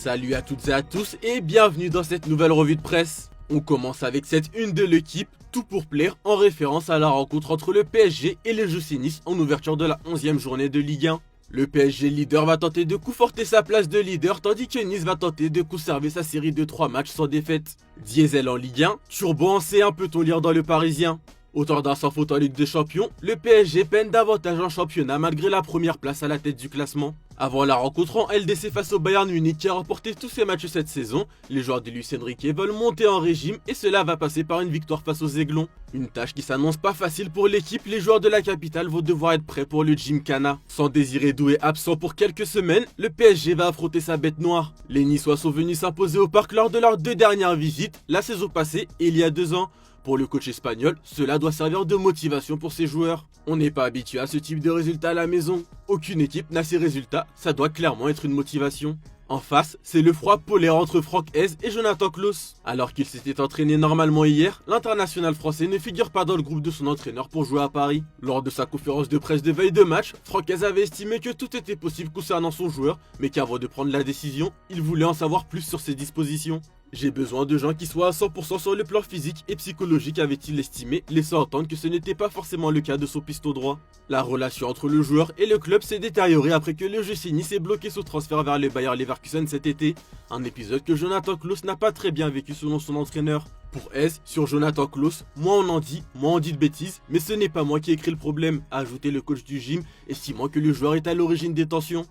Salut à toutes et à tous et bienvenue dans cette nouvelle revue de presse. On commence avec cette une de l'équipe, tout pour plaire, en référence à la rencontre entre le PSG et les Jeux Nice en ouverture de la 11e journée de Ligue 1. Le PSG leader va tenter de conforter sa place de leader tandis que Nice va tenter de conserver sa série de 3 matchs sans défaite. Diesel en Ligue 1, turbo en C1 peut-on lire dans le Parisien. Auteur d'un sans faute en Ligue des Champions, le PSG peine davantage en championnat malgré la première place à la tête du classement. Avant la rencontre en LDC face au Bayern Munich qui a remporté tous ses matchs cette saison, les joueurs de Luis Enrique veulent monter en régime et cela va passer par une victoire face aux Aiglons. Une tâche qui s'annonce pas facile pour l'équipe, les joueurs de la capitale vont devoir être prêts pour le Gymkhana. Sans Désiré Doué absent pour quelques semaines, le PSG va affronter sa bête noire. Les Niçois sont venus s'imposer au parc lors de leurs 2 dernières visites, la saison passée et il y a 2 ans. Pour le coach espagnol, cela doit servir de motivation pour ses joueurs. On n'est pas habitué à ce type de résultats à la maison. Aucune équipe n'a ces résultats, ça doit clairement être une motivation. En face, c'est le froid polaire entre Franck Hez et Jonathan Klaus. Alors qu'il s'était entraîné normalement hier, l'international français ne figure pas dans le groupe de son entraîneur pour jouer à Paris. Lors de sa conférence de presse de veille de match, Franck Hez avait estimé que tout était possible concernant son joueur, mais qu'avant de prendre la décision, il voulait en savoir plus sur ses dispositions. J'ai besoin de gens qui soient à 100% sur le plan physique et psychologique, avait-il estimé, laissant entendre que ce n'était pas forcément le cas de son piston droit. La relation entre le joueur et le club s'est détériorée après que le GC Nice ait bloqué son transfert vers le Bayer Leverkusen cet été. Un épisode que Jonathan Klaus n'a pas très bien vécu selon son entraîneur. Pour Hez, sur Jonathan Klaus, moins on en dit, moins on dit de bêtises, mais ce n'est pas moi qui ai écrit le problème, a ajouté le coach du gym, estimant que le joueur est à l'origine des tensions.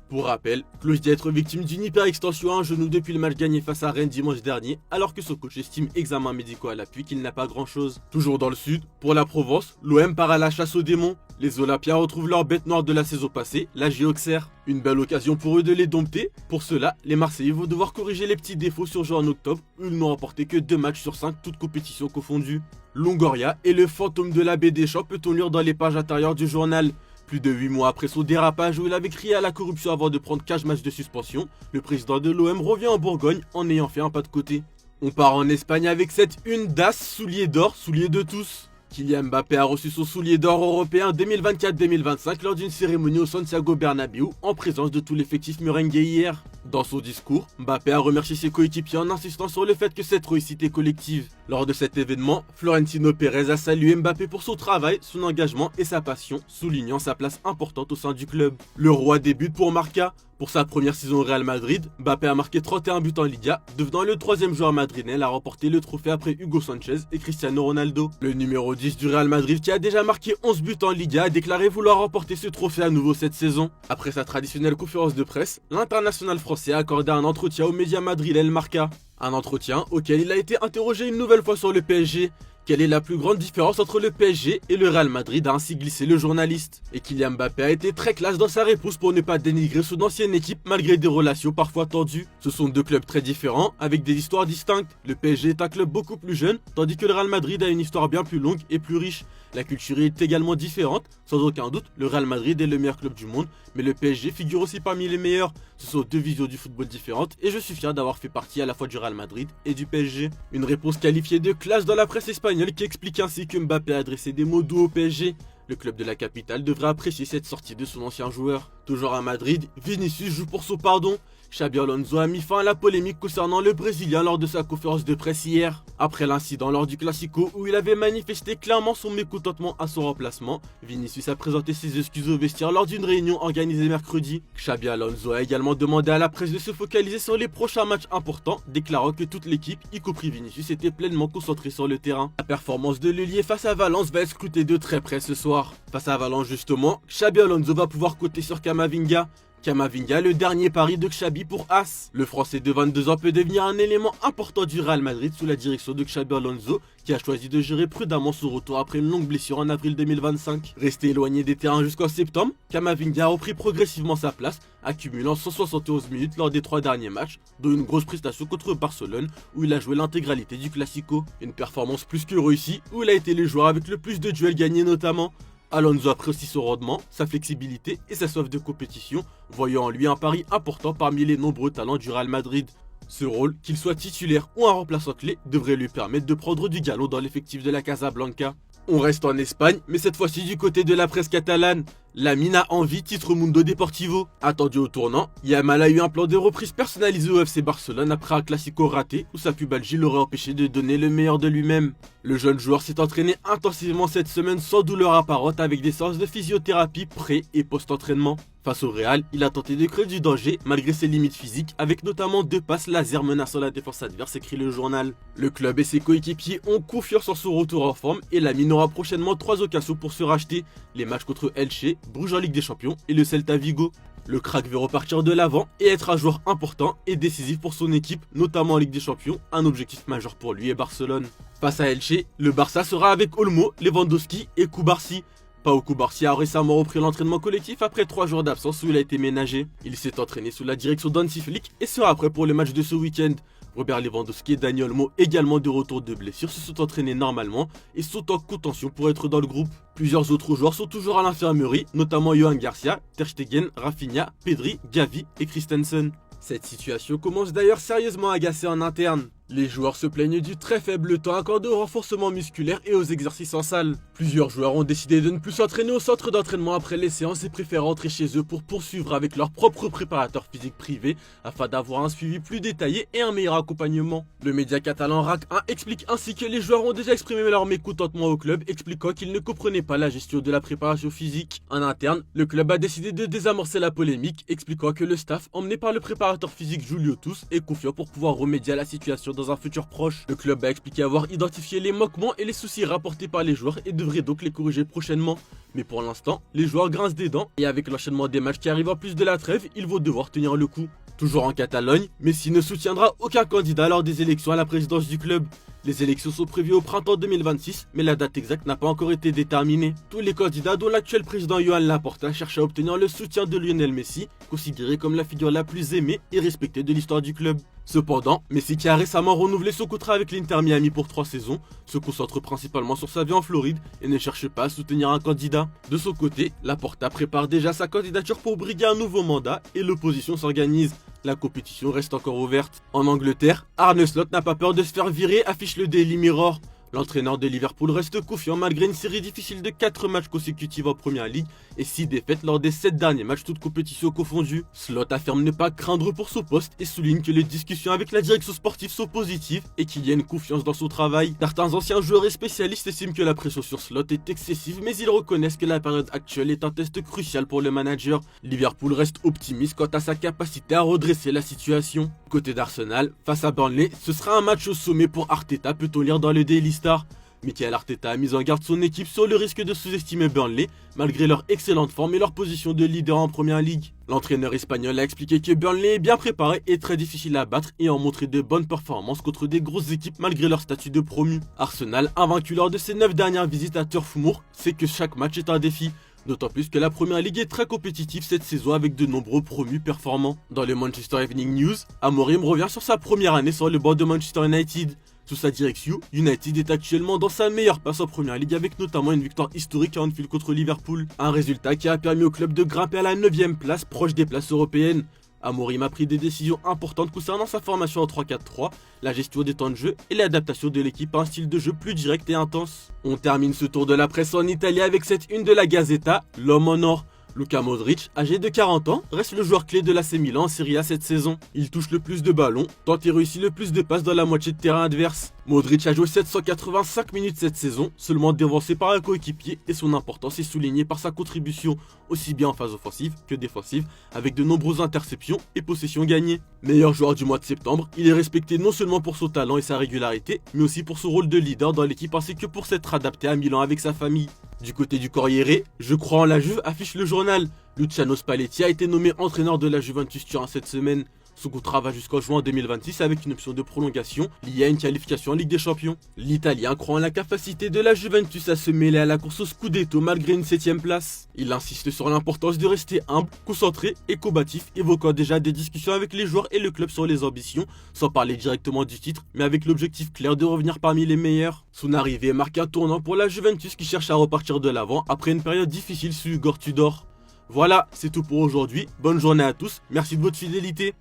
Pour rappel, Klaus dit être victime d'une hyperextension à un genou depuis le match gagné face à Rennes dimanche dernier, alors que son coach estime examen médicaux à l'appui qu'il n'a pas grand chose. Toujours dans le sud, pour la Provence, l'OM part à la chasse aux démons. Les Olympiens retrouvent leur bête noire de la saison passée, la Auxerre. Une belle occasion pour eux de les dompter. Pour cela, les Marseillais vont devoir corriger les petits défauts surgés en octobre, où ils n'ont remporté que 2 matchs sur 5, toutes compétitions confondues. Longoria est le fantôme de l'abbé Deschamps, peut-on lire dans les pages intérieures du journal. Plus de 8 mois après son dérapage où il avait crié à la corruption avant de prendre 15 matchs de suspension, le président de l'OM revient en Bourgogne en ayant fait un pas de côté. On part en Espagne avec cette une d'as, soulier d'or, soulier de tous. Kylian Mbappé a reçu son soulier d'or européen 2024-2025 lors d'une cérémonie au Santiago Bernabéu en présence de tout l'effectif merengue hier. Dans son discours, Mbappé a remercié ses coéquipiers en insistant sur le fait que cette réussite est collective. Lors de cet événement, Florentino Pérez a salué Mbappé pour son travail, son engagement et sa passion, soulignant sa place importante au sein du club. Le roi débute pour Marca. Pour sa première saison au Real Madrid, Mbappé a marqué 31 buts en Liga, devenant le 3e joueur madrilène à remporter le trophée après Hugo Sanchez et Cristiano Ronaldo. Le numéro 10 du Real Madrid, qui a déjà marqué 11 buts en Liga, a déclaré vouloir remporter ce trophée à nouveau cette saison. Après sa traditionnelle conférence de presse, l'international français a accordé un entretien aux médias madrilènes Marca. Un entretien auquel il a été interrogé une nouvelle fois sur le PSG. Quelle est la plus grande différence entre le PSG et le Real Madrid, a ainsi glissé le journaliste. Et Kylian Mbappé a été très classe dans sa réponse pour ne pas dénigrer son ancienne équipe malgré des relations parfois tendues. Ce sont 2 clubs très différents avec des histoires distinctes. Le PSG est un club beaucoup plus jeune, tandis que le Real Madrid a une histoire bien plus longue et plus riche. La culture est également différente, sans aucun doute, le Real Madrid est le meilleur club du monde, mais le PSG figure aussi parmi les meilleurs. Ce sont 2 visions du football différentes et je suis fier d'avoir fait partie à la fois du Real Madrid et du PSG. Une réponse qualifiée de classe dans la presse espagnole qui explique ainsi que Mbappé a adressé des mots doux au PSG. Le club de la capitale devrait apprécier cette sortie de son ancien joueur. Toujours à Madrid, Vinicius joue pour son pardon. Xabi Alonso a mis fin à la polémique concernant le Brésilien lors de sa conférence de presse hier. Après l'incident lors du Classico où il avait manifesté clairement son mécontentement à son remplacement, Vinicius a présenté ses excuses au vestiaire lors d'une réunion organisée mercredi. Xabi Alonso a également demandé à la presse de se focaliser sur les prochains matchs importants, déclarant que toute l'équipe, y compris Vinicius, était pleinement concentrée sur le terrain. La performance de l'ailier face à Valence va être scrutée de très près ce soir. Face à Valence justement, Xabi Alonso va pouvoir compter sur Camavinga. Camavinga, le dernier pari de Xabi pour As. Le Français de 22 ans peut devenir un élément important du Real Madrid sous la direction de Xabi Alonso, qui a choisi de gérer prudemment son retour après une longue blessure en avril 2025. Resté éloigné des terrains jusqu'en septembre, Camavinga a repris progressivement sa place, accumulant 171 minutes lors des 3 derniers matchs, dont une grosse prestation contre Barcelone, où il a joué l'intégralité du Classico. Une performance plus que réussie, où il a été le joueur avec le plus de duels gagnés notamment. Alonso apprécie son rendement, sa flexibilité et sa soif de compétition, voyant en lui un pari important parmi les nombreux talents du Real Madrid. Ce rôle, qu'il soit titulaire ou un remplaçant clé, devrait lui permettre de prendre du galon dans l'effectif de la Casablanca. On reste en Espagne, mais cette fois-ci du côté de la presse catalane. Lamine a envie, titre Mundo Deportivo. Attendu au tournant, Yamal a eu un plan de reprise personnalisé au FC Barcelone après un classico raté où sa pubalgie l'aurait empêché de donner le meilleur de lui-même. Le jeune joueur s'est entraîné intensivement cette semaine sans douleur apparente avec des séances de physiothérapie pré- et post-entraînement. Face au Real, il a tenté de créer du danger malgré ses limites physiques avec notamment 2 passes laser menaçant la défense adverse, écrit le journal. Le club et ses coéquipiers ont confiance en son retour en forme et Lamine aura prochainement 3 occasions pour se racheter, les matchs contre Elche, Bruges en Ligue des Champions et le Celta Vigo. Le crack veut repartir de l'avant et être un joueur important et décisif pour son équipe, notamment en Ligue des Champions, un objectif majeur pour lui et Barcelone. Face à Elche, le Barça sera avec Olmo, Lewandowski et Koubarsi. Pau Koubarsi a récemment repris l'entraînement collectif après 3 jours d'absence où il a été ménagé. Il s'est entraîné sous la direction d'Hansi Flick et sera prêt pour le match de ce week-end. Robert Lewandowski et Dani Olmo, également de retour de blessure, se sont entraînés normalement et sont en contention pour être dans le groupe. Plusieurs autres joueurs sont toujours à l'infirmerie, notamment Johan Garcia, Ter Stegen, Rafinha, Pedri, Gavi et Christensen. Cette situation commence d'ailleurs sérieusement à agacer en interne. Les joueurs se plaignent du très faible temps accordé au renforcement musculaire et aux exercices en salle. Plusieurs joueurs ont décidé de ne plus s'entraîner au centre d'entraînement après les séances et préfèrent rentrer chez eux pour poursuivre avec leur propre préparateur physique privé afin d'avoir un suivi plus détaillé et un meilleur accompagnement. Le média catalan RAC 1 explique ainsi que les joueurs ont déjà exprimé leur mécontentement au club, expliquant qu'ils ne comprenaient pas la gestion de la préparation physique. En interne, le club a décidé de désamorcer la polémique, expliquant que le staff, emmené par le préparateur physique Julio Tous, est confiant pour pouvoir remédier à la situation dans un futur proche. Le club a expliqué avoir identifié les manquements et les soucis rapportés par les joueurs et devrait donc les corriger prochainement. Mais pour l'instant, les joueurs grincent des dents et avec l'enchaînement des matchs qui arrivent en plus de la trêve, ils vont devoir tenir le coup. Toujours en Catalogne, Messi ne soutiendra aucun candidat lors des élections à la présidence du club. Les élections sont prévues au printemps 2026, mais la date exacte n'a pas encore été déterminée. Tous les candidats, dont l'actuel président Joan Laporta, cherchent à obtenir le soutien de Lionel Messi, considéré comme la figure la plus aimée et respectée de l'histoire du club. Cependant, Messi, qui a récemment renouvelé son contrat avec l'Inter Miami pour 3 saisons, se concentre principalement sur sa vie en Floride et ne cherche pas à soutenir un candidat. De son côté, Laporta prépare déjà sa candidature pour briguer un nouveau mandat et l'opposition s'organise. La compétition reste encore ouverte. En Angleterre, Arne Slot n'a pas peur de se faire virer, affiche le Daily Mirror. L'entraîneur de Liverpool reste confiant malgré une série difficile de 4 matchs consécutifs en Première Ligue et 6 défaites lors des 7 derniers matchs toutes compétitions confondues. Slot affirme ne pas craindre pour son poste et souligne que les discussions avec la direction sportive sont positives et qu'il y a une confiance dans son travail. Certains anciens joueurs et spécialistes estiment que la pression sur Slot est excessive, mais ils reconnaissent que la période actuelle est un test crucial pour le manager. Liverpool reste optimiste quant à sa capacité à redresser la situation. Côté d'Arsenal, face à Burnley, ce sera un match au sommet pour Arteta, peut-on lire dans le Daily Star. Michael Arteta a mis en garde son équipe sur le risque de sous-estimer Burnley, malgré leur excellente forme et leur position de leader en Première Ligue. L'entraîneur espagnol a expliqué que Burnley est bien préparé et très difficile à battre et a montré de bonnes performances contre des grosses équipes malgré leur statut de promu. Arsenal, invaincu lors de ses 9 dernières visites à Turf Moor, sait que chaque match est un défi. D'autant plus que la Première Ligue est très compétitive cette saison avec de nombreux promus performants. Dans le Manchester Evening News, Amorim revient sur sa première année sur le banc de Manchester United. Sous sa direction, United est actuellement dans sa meilleure passe en Première Ligue avec notamment une victoire historique à Anfield contre Liverpool. Un résultat qui a permis au club de grimper à la 9ème place proche des places européennes. Amorim a pris des décisions importantes concernant sa formation en 3-4-3, la gestion des temps de jeu et l'adaptation de l'équipe à un style de jeu plus direct et intense. On termine ce tour de la presse en Italie avec cette une de la Gazzetta, l'homme en or. Luka Modric, âgé de 40 ans, reste le joueur clé de l'AC Milan en Serie A cette saison. Il touche le plus de ballons, tente et réussit le plus de passes dans la moitié de terrain adverse. Modric a joué 785 minutes cette saison, seulement devancé par un coéquipier et son importance est soulignée par sa contribution aussi bien en phase offensive que défensive, avec de nombreuses interceptions et possessions gagnées. Meilleur joueur du mois de septembre, il est respecté non seulement pour son talent et sa régularité, mais aussi pour son rôle de leader dans l'équipe ainsi que pour s'être adapté à Milan avec sa famille. Du côté du Corriere, je crois en la Juve, affiche le journal. Luciano Spalletti a été nommé entraîneur de la Juventus Turin cette semaine. Son contrat va jusqu'en juin 2026 avec une option de prolongation liée à une qualification en Ligue des Champions. L'Italien croit en la capacité de la Juventus à se mêler à la course au Scudetto malgré une 7ème place. Il insiste sur l'importance de rester humble, concentré et combatif, évoquant déjà des discussions avec les joueurs et le club sur les ambitions, sans parler directement du titre, mais avec l'objectif clair de revenir parmi les meilleurs. Son arrivée marque un tournant pour la Juventus qui cherche à repartir de l'avant après une période difficile sous Igor Tudor. Voilà, c'est tout pour aujourd'hui. Bonne journée à tous, merci de votre fidélité.